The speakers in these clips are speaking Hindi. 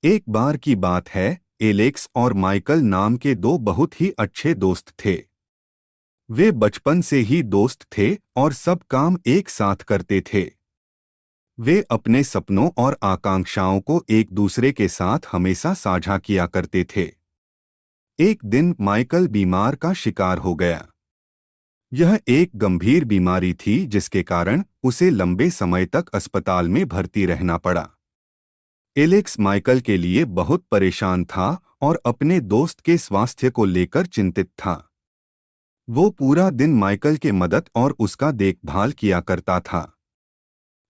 एक बार की बात है, एलेक्स और माइकल नाम के दो बहुत ही अच्छे दोस्त थे। वे बचपन से ही दोस्त थे और सब काम एक साथ करते थे। वे अपने सपनों और आकांक्षाओं को एक दूसरे के साथ हमेशा साझा किया करते थे। एक दिन माइकल बीमार का शिकार हो गया। यह एक गंभीर बीमारी थी जिसके कारण उसे लंबे समय तक अस्पताल में भर्ती रहना पड़ा। एलेक्स माइकल के लिए बहुत परेशान था और अपने दोस्त के स्वास्थ्य को लेकर चिंतित था। वो पूरा दिन माइकल के मदद और उसका देखभाल किया करता था।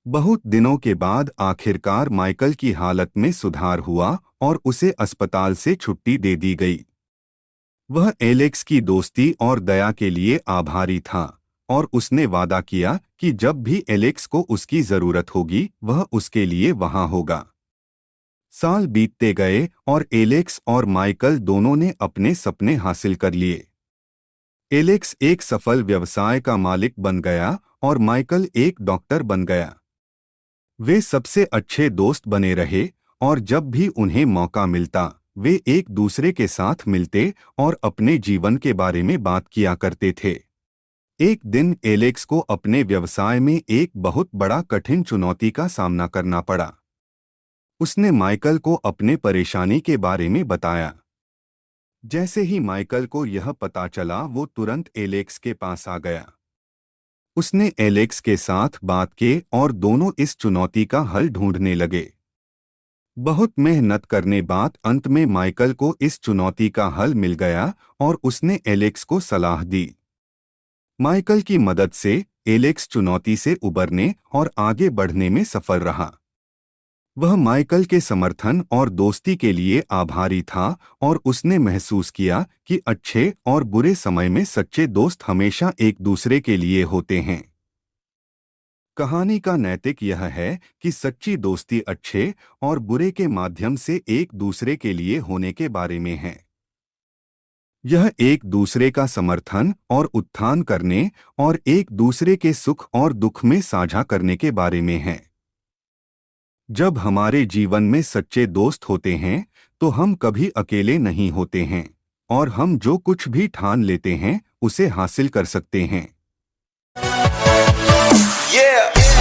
बहुत दिनों के बाद आखिरकार माइकल की हालत में सुधार हुआ और उसे अस्पताल से छुट्टी दे दी गई। वह एलेक्स की दोस्ती और दया के लिए आभारी था और उसने वादा किया कि जब भी एलेक्स को उसकी जरूरत होगी वह उसके लिए वहां होगा। साल बीतते गए और एलेक्स और माइकल दोनों ने अपने सपने हासिल कर लिए। एलेक्स एक सफल व्यवसाय का मालिक बन गया और माइकल एक डॉक्टर बन गया। वे सबसे अच्छे दोस्त बने रहे और जब भी उन्हें मौका मिलता वे एक दूसरे के साथ मिलते और अपने जीवन के बारे में बात किया करते थे। एक दिन एलेक्स को अपने व्यवसाय में एक बहुत बड़ा कठिन चुनौती का सामना करना पड़ा। उसने माइकल को अपने परेशानी के बारे में बताया। जैसे ही माइकल को यह पता चला वो तुरंत एलेक्स के पास आ गया। उसने एलेक्स के साथ बात की और दोनों इस चुनौती का हल ढूंढने लगे। बहुत मेहनत करने बाद अंत में माइकल को इस चुनौती का हल मिल गया और उसने एलेक्स को सलाह दी। माइकल की मदद से एलेक्स चुनौती से उबरने और आगे बढ़ने में सफल रहा। वह माइकल के समर्थन और दोस्ती के लिए आभारी था और उसने महसूस किया कि अच्छे और बुरे समय में सच्चे दोस्त हमेशा एक दूसरे के लिए होते हैं। कहानी का नैतिक यह है कि सच्ची दोस्ती अच्छे और बुरे के माध्यम से एक दूसरे के लिए होने के बारे में है। यह एक दूसरे का समर्थन और उत्थान करने और एक दूसरे के सुख और दुख में साझा करने के बारे में है। जब हमारे जीवन में सच्चे दोस्त होते हैं तो हम कभी अकेले नहीं होते हैं और हम जो कुछ भी ठान लेते हैं उसे हासिल कर सकते हैं। Yeah.